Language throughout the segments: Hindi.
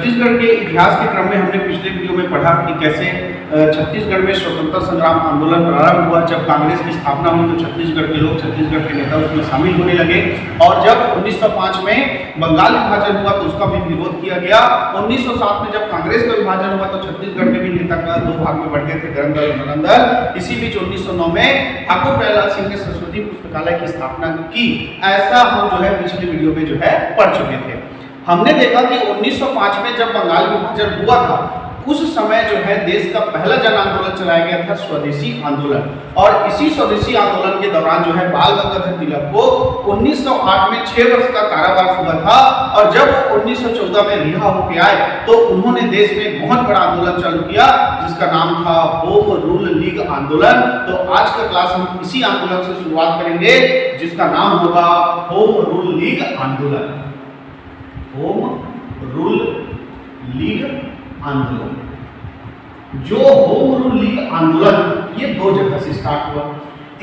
छत्तीसगढ़ के इतिहास के क्रम में हमने पिछले वीडियो में पढ़ा कि कैसे छत्तीसगढ़ में स्वतंत्रता संग्राम आंदोलन प्रारंभ हुआ। जब कांग्रेस की स्थापना हुई तो छत्तीसगढ़ के लोग, छत्तीसगढ़ के नेता उसमें शामिल होने लगे और जब 1905 में बंगाल विभाजन हुआ तो उसका भी विरोध किया गया। 1907 में जब कांग्रेस का विभाजन हुआ तो छत्तीसगढ़ के भी नेता का दो भाग में बढ़ गए थे, गरम दल और नरम दल। इसी बीच 1909 में ठाकुर प्यारेलाल सिंह ने सरस्वती पुस्तकालय की स्थापना की। ऐसा हम जो है पिछले वीडियो में जो है पढ़ चुके थे। हमने देखा कि 1905 में जब बंगाल विभाजन हुआ था उस समय जो है देश का पहला जन आंदोलन चलाया गया था, स्वदेशी आंदोलन। और इसी स्वदेशी आंदोलन के दौरान जो है बाल गंगाधर तिलक को 1908 में 6 वर्ष का कारावास हुआ था और जब 1914 में रिहा होकर आए तो उन्होंने देश में एक बहुत बड़ा आंदोलन चालू किया जिसका नाम था होम रूल लीग आंदोलन। तो आज का क्लास हम इसी आंदोलन से शुरुआत करेंगे जिसका नाम होगा होम रूल लीग आंदोलन। होम रूल लीग आंदोलन। जो होम रूल लीग आंदोलन ये दो जगह से स्टार्ट हुआ।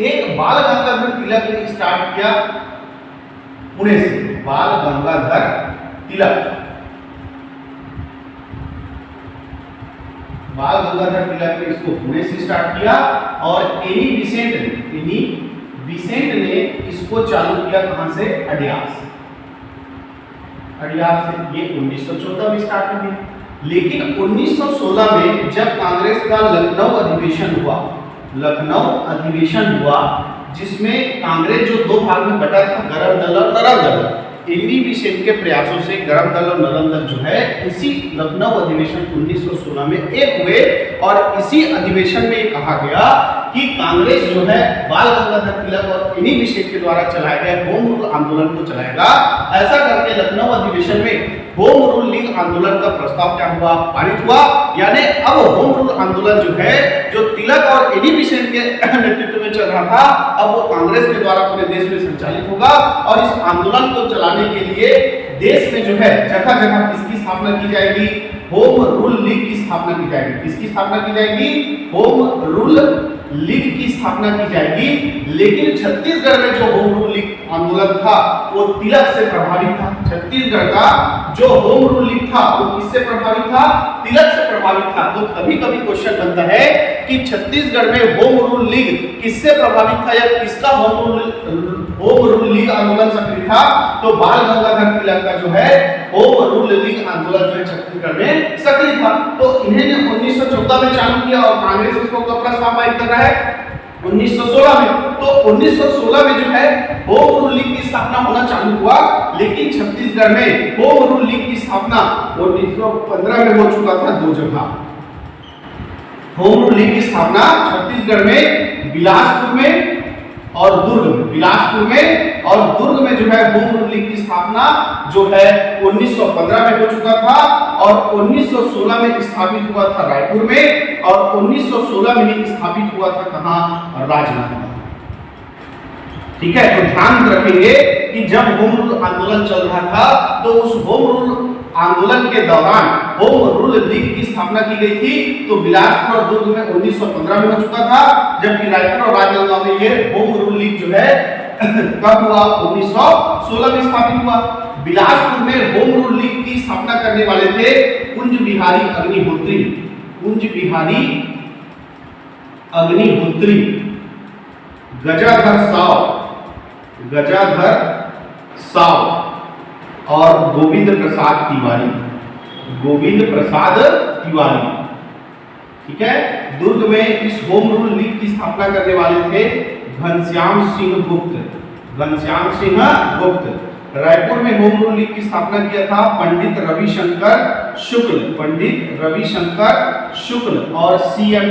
एक बाल गंगाधर तिलक ने स्टार्ट किया पुणे से, बाल गंगाधर तिलक, बाल गंगाधर तिलक ने इसको पुणे से स्टार्ट किया और एनी बिसेंट ने इसको चालू किया कहां से, अडियार से। अडियार से ये 1914 में स्टार्ट हुई। लेकिन 1916 में जब कांग्रेस का लखनऊ अधिवेशन हुआ जिसमें कांग्रेस जो दो भाग में बटा था, गरम दल और नरम दल, एनी बिसेंट के प्रयासों से गरम दल और नरम दल जो है इसी लखनऊ अधिवेशन 1916 में एक हुए और इसी अधिवेशन में ये कहा गया कि कांग्रेस जो है बाल गंगाधर तिलक और एनी बिसेंट के द्वारा चलाए गए होम रूल आंदोलन को चलाएगा। ऐसा करके लखनऊ अधिवेशन में होम रूल लीग आंदोलन का प्रस्ताव क्या हुआ, पारित हुआ। यानी अब होम रूल आंदोलन जो है जो तिलक और एनी बिसेंट के नेतृत्व में चल रहा था अब वो कांग्रेस के द्वारा पूरे देश में संचालित होगा और इस आंदोलन को चलाने के लिए देश में जो है जगह जगह किसकी स्थापना की जाएगी, होम रूल लीग की स्थापना की जाएगी। किसकी स्थापना की जाएगी, होम रूल लीग की स्थापना की जाएगी। लेकिन छत्तीसगढ़ में जो होम रूल लीग आंदोलन था वो तिलक से प्रभावित था। छत्तीसगढ़ का जो होम रूल लीग था वो किससे प्रभावित था, तिलक से प्रभावित था। तो कभी कभी क्वेश्चन बनता है कि छत्तीसगढ़ में होम रूल लीग किससे प्रभावित था या किसका होम रूल लीग आंदोलन सक्रिय था। तो बाल गंगाधर तिलक का जो है होम रूल लीग आंदोलन जो है छत्तीसगढ़ में सक्रिय था। तो इन्हें 1914 में चालू किया और कांग्रेस इसको कब प्रस्ताव पारित कर रहा है, 1916 में। तो 1916 में जो है होम रूल लीग की स्थापना होना चालू हुआ। लेकिन छत्तीसगढ़ में होम रूल लीग की स्थापना 1915 में हो चुका था दो जगह। होम रूल लीग की स्थापना छत्तीसगढ़ में बिलासपुर में और दुर्ग में, बिलासपुर में और दुर्ग में जो है होम रूल लीग की स्थापना जो है 1915 में हो चुका था और 1916 में स्थापित हुआ था रायपुर में और 1916 में ही स्थापित हुआ था कहां, राजनांदगांव। ठीक है, तो ध्यान रखेंगे कि जब होम रूल आंदोलन चल रहा था तो उस होम रूल आंदोलन के दौरान होम रूल लीग की स्थापना की गई थी। तो बिलासपुर और दुर्ग में 1915 में हो चुका था जबकि रायपुर और राजनांदगांव में ये होम रूल लीग जो है कब हुआ, 1916 में स्थापित हुआ। बिलासपुर में होम रूल लीग की स्थापना करने वाले थे कुंज बिहारी अग्निहोत्री, कुंज बिहारी अग्निहोत्री, गजाधर साव और गोविंद प्रसाद तिवारी, गोविंद प्रसाद तिवारी। ठीक है, दुर्ग में इस होम रूल लीग की स्थापना करने वाले थे घनश्याम सिंह गुप्त, घनश्याम सिंह गुप्त। रायपुर में होम रूल लीग की स्थापना किया था पंडित रविशंकर शुक्ल, पंडित रविशंकर शुक्ल और सीएम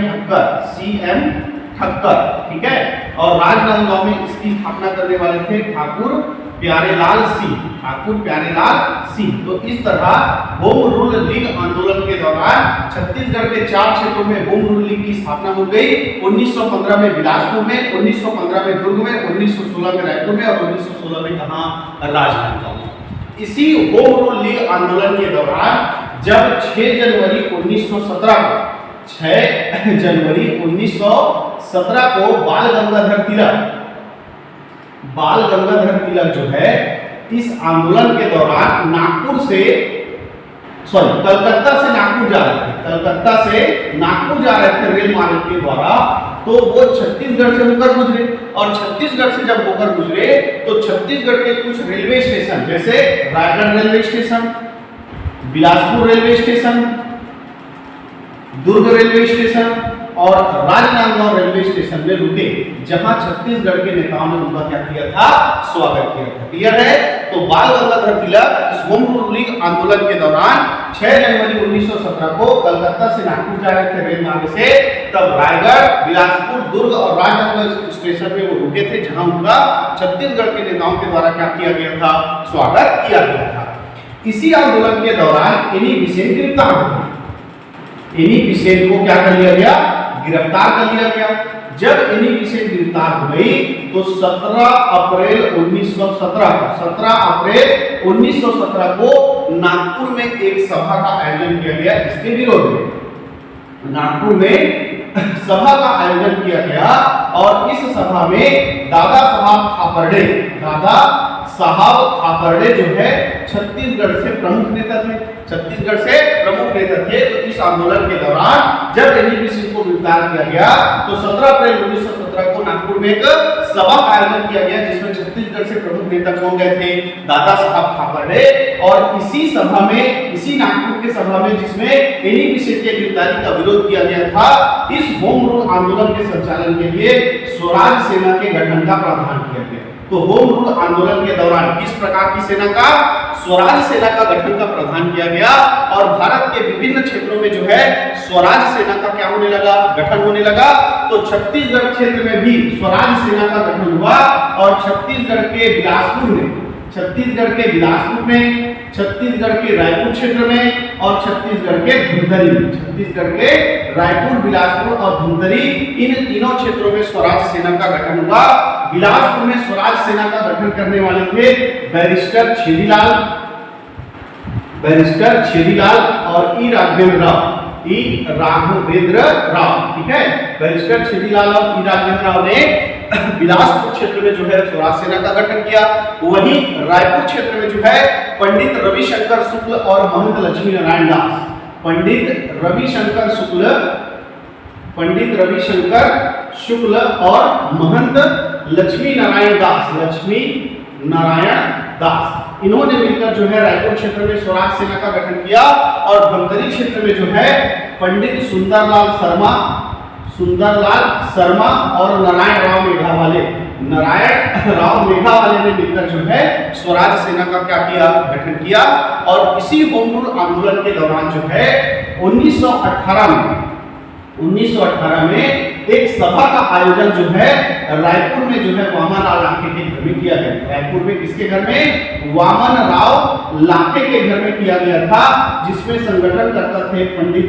ठक्कर। ठीक है, और राजनांदगांव में इसकी स्थापना करने वाले थे ठाकुर प्यारेलाल सिंह। तो इस तरह होम रूल लीग आंदोलन के दौरान छत्तीसगढ़ के 4 क्षेत्रों में होम रूल लीग की स्थापना हो गई। 1915 में बिलासपुर में, 1915 में दुर्ग में, 1916 में रायपुर में और 1916 में कहां, राजनांदगांव में। इसी होम रूल लीग आंदोलन के दौरान जब 6 जनवरी 1917 को बाल गंगाधर तिलक जो है इस आंदोलन के दौरान नागपुर से सॉरी कलकत्ता से नागपुर जा रहे थे, कलकत्ता से नागपुर जा रहे थे रेल मार्ग के द्वारा, तो वो छत्तीसगढ़ से होकर गुजरे, और छत्तीसगढ़ से जब होकर गुजरे तो छत्तीसगढ़ के कुछ रेलवे स्टेशन जैसे Raigarh railway station, Bilaspur railway station, Durg railway station और राजनांदगांव रेलवे स्टेशन में रुके, जहां छत्तीसगढ़ के नेताओं ने उनका क्या किया था, स्वागत किया था। क्लियर है? तो बाल गंगाधर तिलक इस होम रूल लीग आंदोलन के दौरान 6 जनवरी 1917 को कलकत्ता से नागपुर जा रहे थे रेल मार्ग से, तब रायगढ़, बिलासपुर, दुर्ग और राजनांदगांव स्टेशन में वो रुके थे, जहां उनका छत्तीसगढ़ के नेताओं के द्वारा क्या किया गया था, स्वागत किया गया था। इसी आंदोलन के दौरान एनी बेसेंट गिरफ्तार हुए। एनी बेसेंट को क्या कर लिया गया, गिरफ्तार कर लिया गया। जब एनी बेसेंट गिरफ्तार हो गई तो 17 अप्रैल 1917 को नागपुर में एक सभा का आयोजन किया गया इसके विरोध में। नागपुर में सभा का आयोजन किया गया और इस सभा में दादा साहब खापर्डे जो है छत्तीसगढ़ से प्रमुख नेता थे। तो इस आंदोलन के दौरान जब एनी बेसेंट को गिरफ्तार किया गया तो 17 अप्रैल 1917 को नागपुर में एक सभा का आयोजन किया गया, जिसमें छत्तीसगढ़ से प्रमुख नेता कौन गए थे, दादा साहब खापर्डे। और इसी नागपुर के सभा में जिसमें एनी बेसेंट की गिरफ्तारी का विरोध किया गया था, इस होम रूल आंदोलन के संचालन के लिए स्वराज सेना के गठन का प्रावधान किया गया। तो होम रूल आंदोलन के दौरान किस प्रकार की सेना का, स्वराज सेना का गठन का प्रावधान किया गया और भारत के विभिन्न क्षेत्रों में जो है स्वराज सेना का क्या होने लगा, गठन होने लगा। तो छत्तीसगढ़ क्षेत्र में भी स्वराज सेना का गठन हुआ और छत्तीसगढ़ के बिलासपुर में, छत्तीसगढ़ के रायपुर क्षेत्र में और छत्तीसगढ़ के धमतरी में, छत्तीसगढ़ के रायपुर, बिलासपुर और धमतरी, इन तीनों क्षेत्रों में स्वराज सेना का गठन हुआ। बिलासपुर में स्वराज सेना का गठन करने वाले थे बैरिस्टर छेदीलाल और ई राघवेंद्र राव। ठीक है, बैरिस्टर छेदीलाल और ई राघवेंद्र राव ने बिलासपुर क्षेत्र में जो है स्वराज सेना का गठन किया। वहीं रायपुर क्षेत्र में जो है पंडित रविशंकर शुक्ल और महंत लक्ष्मी नारायण दास, पंडित रविशंकर शुक्ल और महंत लक्ष्मी नारायण दास, इन्होंने मिलकर जो है रायपुर क्षेत्र में स्वराज सेना का गठन किया। और धमतरी क्षेत्र में जो है पंडित सुंदरलाल शर्मा और नारायण राव मेघावाले ने मिलकर जो है स्वराज सेना का क्या किया, गठन किया। और इसी होम रूल आंदोलन के दौरान जो है 1918 में एक सभा का आयोजन जो है रायपुर में जो है वामन राव लाखे के घर में किया गया। रायपुर में किसके घर में, वामन राव लाखे के घर में किया गया था, जिसमें संगठन करता थे पंडित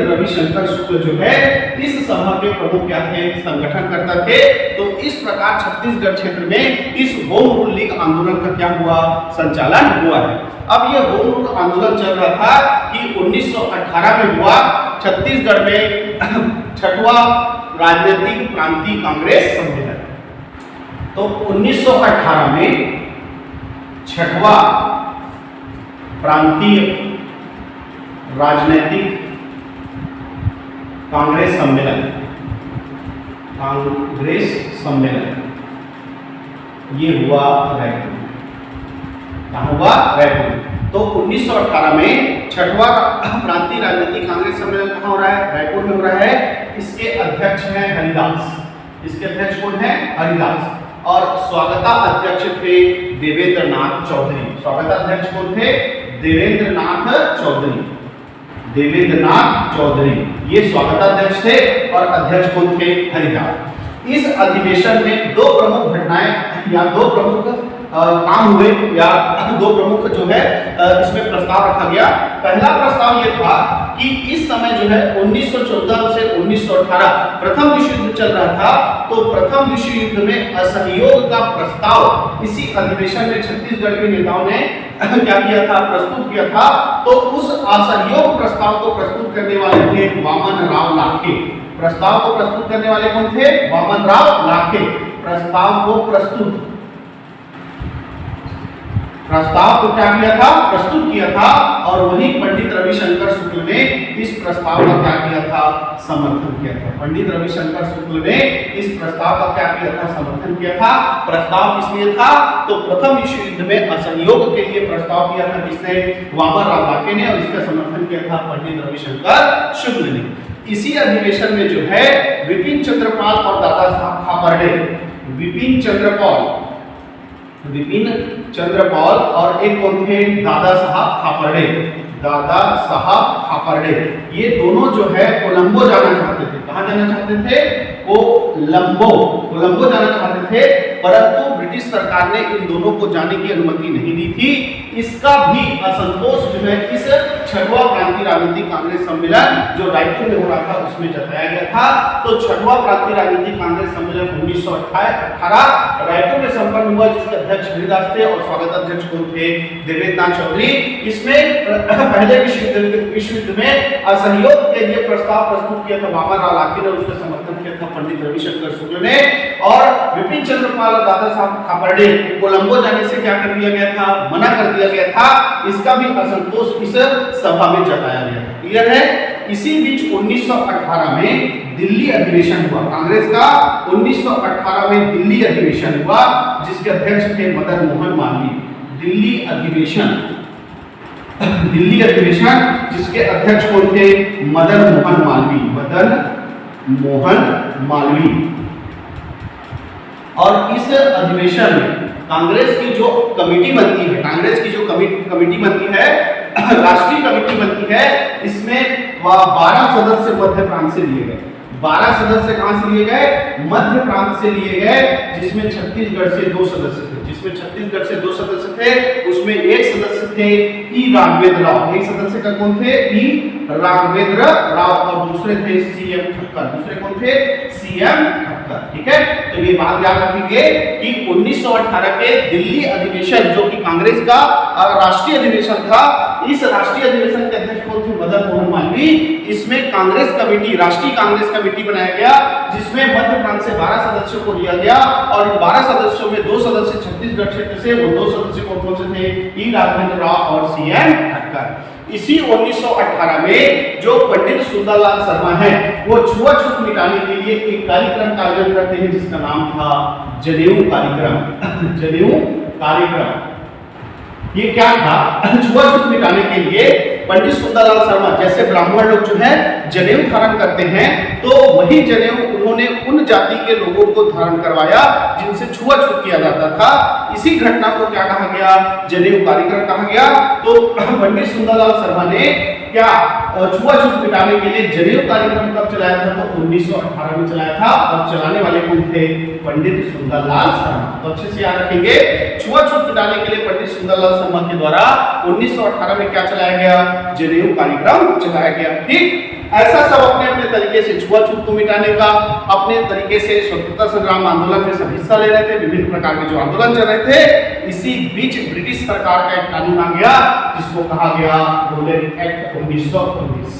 रविशंकर शुक्ल जो है इस सभा के प्रमुख क्या थे, संगठन करता थे। तो इस प्रकार छत्तीसगढ़ क्षेत्र में इस होम रूल लीग आंदोलन का क्या हुआ, संचालन हुआ है। अब यह होम रूल आंदोलन चल रहा था कि 1918 में हुआ छत्तीसगढ़ में 6वां राजनीतिक प्रांतीय कांग्रेस सम्मेलन। तो 1918 में 6वां प्रांतीय राजनीतिक कांग्रेस सम्मेलन ये हुआ रायपुर। कहाँ हुआ, रायपुर। तो 1918 में 6वां प्रांतीय राजनीतिक कांग्रेस सम्मेलन कहाँ हो रहा है, रायपुर में हो रहा है। इसके अध्यक्ष हैं हरिदास। इसके अध्यक्ष कौन है, हरिदास। और स्वागता अध्यक्ष थे देवेंद्र नाथ चौधरी। स्वागता अध्यक्ष कौन थे, देवेंद्र नाथ चौधरी ये स्वागताध्यक्ष थे और अध्यक्ष कौन थे, हरिदास। इस अधिवेशन में दो प्रमुख घटनाएं या दो प्रमुख काम हुए या दो प्रमुख जो है इसमें प्रस्ताव रखा गया। पहला प्रस्ताव ये था कि इस समय जो है 1914 से 1918 प्रथम विश्व युद्ध चल रहा था, तो प्रथम विश्व युद्ध में असहयोग का प्रस्ताव इसी अधिवेशन में छत्तीसगढ़ के नेताओं ने क्या किया था, प्रस्तुत किया था। तो उस असहयोग प्रस्ताव को प्रस्तुत करने वाले थे वामन राव लाखे। प्रस्ताव को प्रस्तुत करने वाले कौन थे, वामन राव लाखे। प्रस्ताव को प्रस्ताव को क्या किया था, प्रस्तुत किया था, और वही पंडित रविशंकर शुक्ल ने इस प्रस्ताव का क्या किया था, समर्थन किया था। पंडित रविशंकर शुक्ल ने इस प्रस्ताव का क्या किया था, समर्थन किया था। प्रस्ताव किस लिए था, तो प्रथम विश्व युद्ध में असहयोग के लिए प्रस्ताव किया था किसने, वामन राव बाके ने, और इसका समर्थन किया था पंडित रविशंकर शुक्ल ने। इसी अधिवेशन में जो है विपिन चंद्रपाल और दादा साहब खापर्डे, विपिन चंद्रपाल और एक कौन थे, दादा साहब खापर्डे, दादा साहब खापर्डे, ये दोनों जो है कोलंबो जाना चाहते थे। कहां जाना चाहते थे, कोलंबो जाना चाहते थे, परंतु ब्रिटिश सरकार ने इन दोनों को जाने की अनुमति नहीं दी थी। इसका भी असंतोष जो है इस 6वां प्रांतीय राजनीतिक कांग्रेस सम्मेलन जो रायपुर में हो रहा था उसमें जताया गया था। तो 6वां प्रांतीय राजनीतिक कांग्रेस सम्मेलन 1918 रायपुर में संपन्न हुआ, जिसके अध्यक्ष हरिदास थे और स्वागत अध्यक्ष कौन थे, देवेंद्र नाथ चौधरी। इसमें पहले विश्व युद्ध में असहयोग के लिए प्रस्ताव प्रस्तुत किया था वामन राव लाखे ने, उसका समर्थन किया था पंडित रविशंकर शुक्ल ने, और विपिन चंद्रपाल और दादा साहब खापर्डे कोलंबो जाने से क्या कर दिया गया था, मना कर दिया गया था। इसका भी असंतोष इस सभा में जताया गया। क्लियर है। इसी बीच 1918 में दिल्ली अधिवेशन हुआ कांग्रेस का, 1918 में दिल्ली अधिवेशन हुआ, जिसके अध्यक्ष थे मदन मोहन मालवीय। दिल्ली अधिवेशन जिसके अध्यक्ष कौन थे, मदन मोहन मालवीय। और इस अधिवेशन में कांग्रेस की जो कमेटी बनती है, कमेटी बनती है, राष्ट्रीय कमेटी बनती है, इसमें 12 सदस्य मध्य प्रांत से लिए गए। 12 सदस्य कहां से लिए गए, मध्य प्रांत से लिए गए, जिसमें छत्तीसगढ़ से 2 सदस्य थे। उसमें एक सदस्य थे ई राघवेंद्र राव, एक सदस्य का कौन थे, ई राघवेंद्र राव, और दूसरे थे सीएम ठक्कर। दूसरे कौन थे, सीएम ठक्कर। ठीक है, तो ये बात याद रखिए कि 1918 के दिल्ली अधिवेशन जो कि कांग्रेस का राष्ट्रीय अधिवेशन था, इस राष्ट्रीय अधिवेशन के अध्यक्ष कौन थे, मदन मोहन मालवीय। इसमें कांग्रेस कमेटी, राष्ट्रीय कांग्रेस कमेटी बनाया गया, जिसमें मध्य प्रांत से 12 सदस्यों को लिया गया, और इन 12 सदस्यों में 2 सदस्य छत्तीसगढ़ क्षेत्र से, वो 2 सदस्य कौन से थे, ई राघवेंद्र राव और सीएम ठक्कर। इसी 1918 में जो पंडित सुंदरलाल शर्मा है, वो छुआछूत मिटाने के लिए एक कार्यक्रम का आयोजन करते हैं, जिसका नाम था जनेऊ कार्यक्रम। ये क्या था, छुआछूत मिटाने के लिए पंडित सुंदरलाल शर्मा जैसे ब्राह्मण लोग जो है जनेऊ धारण करते हैं, तो वही जनेऊ उन्होंने उन जाति के लोगों को धारण करवाया जिनसे छुआछूत किया जाता था। इसी घटना को क्या कहा गया, जनेऊ कार्यक्रम कहा गया। तो पंडित सुंदरलाल शर्मा ने क्या छुआछूत मिटाने के लिए जनेऊ कार्यक्रम कब चलाया था, तो 1918 में चलाया था, और चलाने वाले कौन थे, पंडित सुंदरलाल शर्मा। तो अच्छे से याद रखेंगे, छुआछूत मिटाने के लिए पंडित सुंदरलाल शर्मा के द्वारा 1918 में क्या चलाया गया, जनेऊ कार्यक्रम चलाया गया। ठीक, ऐसा सब अपने अपने तरीके से छुआछूत को मिटाने का, अपने तरीके से स्वतंत्रता संग्राम आंदोलन में सब हिस्सा ले रहे थे, विभिन्न प्रकार के जो आंदोलन चल रहे थे। इसी बीच ब्रिटिश सरकार का एक कानून आ गया, जिसको कहा गया रोलेट एक्ट 1919।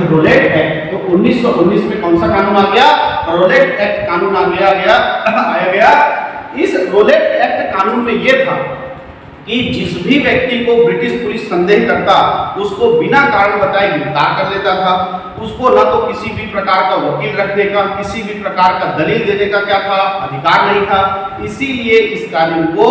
रोलेट एक्ट, तो 1919 में कौन सा कानून आ गया, रोलेट एक्ट कानून आया गया। इस रोलेट एक्ट कानून में यह था कि जिस भी व्यक्ति को ब्रिटिश पुलिस संदेह करता, उसको बिना कारण बताए गिरफ्तार कर लेता था। उसको न तो किसी भी प्रकार का वकील रखने का, किसी भी प्रकार का दलील देने का क्या था, अधिकार नहीं था। इसीलिए इस कानून को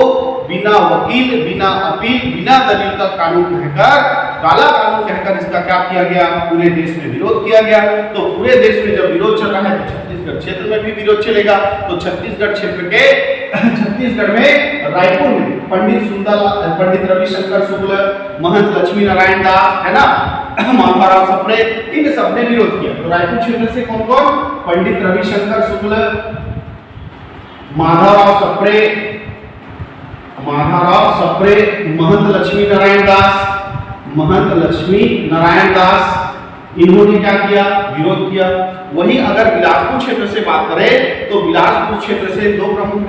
बिना वकील, बिना अपील, बिना दलील का कानून कहकर, काला कानून कहकर इसका क्या किया गया, पूरे देश में विरोध किया गया। तो पूरे देश में जब विरोध चल रहा है, तो छत्तीसगढ़ क्षेत्र में भी विरोध चलेगा। तो छत्तीसगढ़ क्षेत्र के, छत्तीसगढ़ में रायपुर में पंडित रविशंकर शुक्ल, महंत लक्ष्मी नारायण दास, है ना, माधवराव सप्रे, इन सबने विरोध किया। तो रायपुर क्षेत्र से कौन कौन, पंडित रविशंकर शुक्ल, माधवराव सप्रे, महंत लक्ष्मी नारायण दास, इन्होंने क्या किया, विरोध किया। वहीं अगर बिलासपुर क्षेत्र से बात करें, तो बिलासपुर क्षेत्र से दो प्रमुख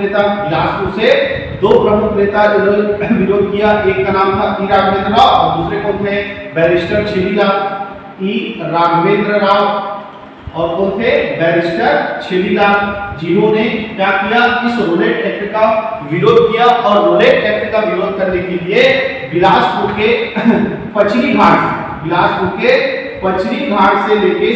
नेता जिन्होंने विरोध किया। एक का नाम था ई राघवेंद्र राव, और दूसरे कौन थे, बैरिस्टर छेदीलाल। ई राघवेंद्र राव और कौन थे? बैरिस्टर छेदीलाल, जिन्होंने क्या किया? इस रोलेट एक्ट का विरोध किया और रोलेट एक्ट का विरोध करने के लिए बिलासपुर के पचरी घाट से लेके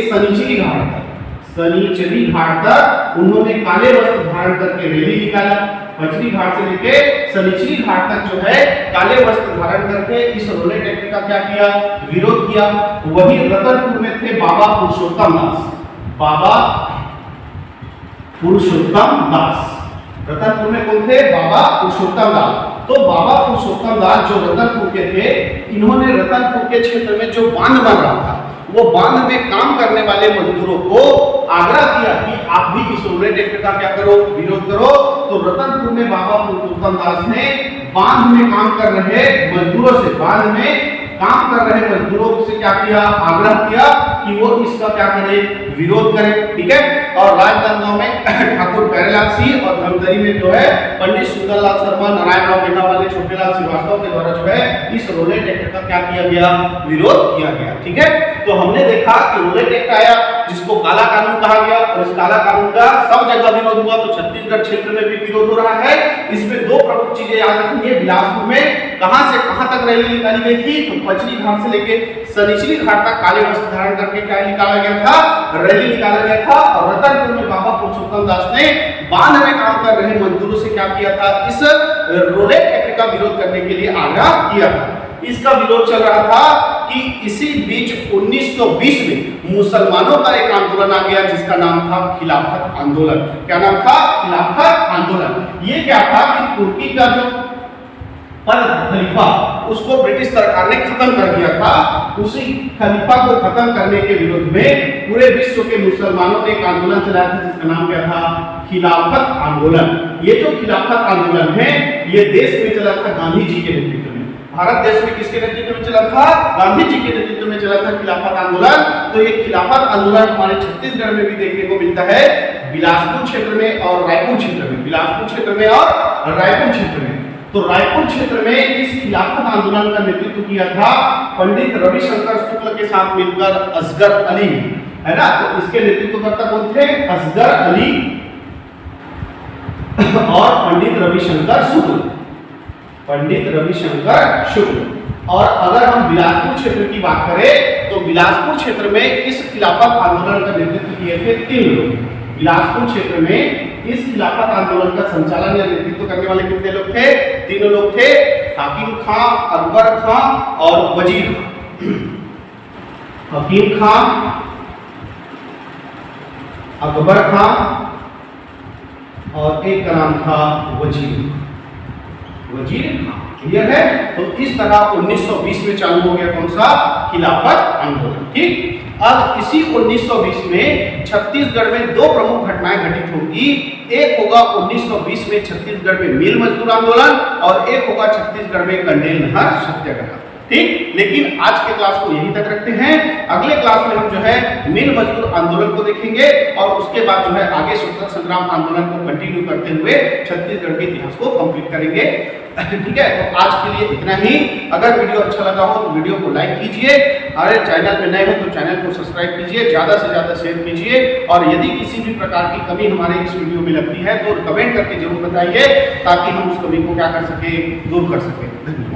शनिचरी घाट तक उन्होंने काले वस्त्र धारण करके रैली निकाला। पचरी घाट से लेके शनिचरी घाट तक जो है काले वस्त्र धारण करके इस रोलेट एक्ट का क्या किया? विरोध किया। वही रतनपुर में थे बाबा पुरुषोत्तम दास। रतनपुर में कौन थे? बाबा पुरुषोत्तम दास। तो बाबा पुरुषोत्तम दास जो रतनपुर के थे, इन्होंने रतनपुर के क्षेत्र में जो बांध बन रहा था, वो बांध में काम करने वाले मजदूरों को आग्रह किया कि आप भी इस रोलेट एक्ट का क्या करो? विरोध करो। तो रतनपुर में बाबा पुरुषोत्तम दास ने बांध में काम कर रहे मजदूरों से क्या किया? आग्रह किया कि वो इसका क्या करें? विरोध करें। ठीक है। और राजनांदगांव में ठाकुर प्यारेलाल सिंह और धमतरी में जो है पंडित सुंदरलाल शर्मा, नारायण राव मेघावाले, छोटेलाल श्रीवास्तव के द्वारा जो है इस रोलेट एक्ट का क्या किया गया? विरोध किया गया। ठीक है। तो हमने देखा कि रोलेट एक्ट आया जिसको काला कानून कहा गया और इस काला कानून का सब जगह विरोध हुआ। तो छत्तीसगढ़ क्षेत्र में भी विरोध हो रहा है। इसमें दो प्रमुख चीजें याद रखिए। बिलासपुर में कहां से कहां तक रैली निकाली गई थी? तो पचरी घाट से लेके शनिचरी घाट तक काले वस्त्र धारण करके क्या निकाला गया था? रैली निकाला गया था। और रतनपुर में बाबा पुरुषोत्तम दास ने बांध में काम कर रहे मजदूरों से क्या किया था? इस रोलेट एक्ट का विरोध करने के लिए आग्रह किया था। इसका विरोध चल रहा था कि इसी बीच 1920 में मुसलमानों का एक आंदोलन आ गया जिसका नाम था खिलाफत आंदोलन। क्या नाम था? खिलाफत आंदोलन। ये क्या था कि तुर्की का जो खलीफा उसको ब्रिटिश सरकार ने खत्म कर दिया था। उसी खलीफा को खत्म करने के विरोध में पूरे विश्व के मुसलमानों ने एक आंदोलन चलाया था जिसका नाम क्या था? खिलाफत आंदोलन। ये जो खिलाफत आंदोलन है ये देश में चला था गांधी जी के नेतृत्व में। भारत देश में किसके नेतृत्व में चला था? गांधी जी के नेतृत्व में चला था खिलाफत आंदोलन। तो ये खिलाफत आंदोलन हमारे छत्तीसगढ़ में भी देखने को मिलता है, बिलासपुर क्षेत्र में और रायपुर क्षेत्र में। बिलासपुर क्षेत्र में और रायपुर क्षेत्र में। तो रायपुर क्षेत्र में इस खिलाफत आंदोलन का नेतृत्व किया था पंडित रविशंकर शुक्ल के साथ मिलकर असगर अली, है ना। तो इसके नेतृत्वकर्ता कौन थे? असगर अली और पंडित रविशंकर शुक्ल। और अगर हम बिलासपुर क्षेत्र की बात करें तो बिलासपुर क्षेत्र में इस खिलाफत आंदोलन का नेतृत्व किए थे 3 लोग। बिलासपुर क्षेत्र में इस खिलाफत आंदोलन का संचालन या नेतृत्व करने वाले कितने लोग थे? 3 लोग थे, हाकिम खां, अकबर खां और वजीर खां। हकीम खां, अकबर खां और एक का नाम था वजीर खां। क्लियर है। तो इस तरह 1920 में चालू हो गया कौन सा? खिलाफत आंदोलन। ठीक। अब इसी 1920 में छत्तीसगढ़ में 2 प्रमुख घटनाएं घटित होंगी। एक होगा 1920 में छत्तीसगढ़ में मिल मजदूर आंदोलन और एक होगा छत्तीसगढ़ में कंडेल नहर सत्याग्रह। ठीक। लेकिन आज के क्लास को यहीं तक रखते हैं। अगले क्लास में हम जो है मिल मजदूर आंदोलन को देखेंगे और उसके बाद जो है आगे स्वतंत्रता संग्राम आंदोलन को कंटिन्यू करते हुए छत्तीसगढ़ के इतिहास को कंप्लीट करेंगे। ठीक है। तो आज के लिए इतना ही। अगर वीडियो अच्छा लगा हो तो वीडियो को लाइक कीजिए। अरे चैनल पे नए हो तो चैनल को सब्सक्राइब कीजिए, ज्यादा से ज्यादा शेयर कीजिए। और यदि किसी भी प्रकार की कमी हमारे इस वीडियो में लगती है तो कमेंट करके जरूर बताइए ताकि हम उस कमी को क्या कर सके? दूर कर सके। धन्यवाद।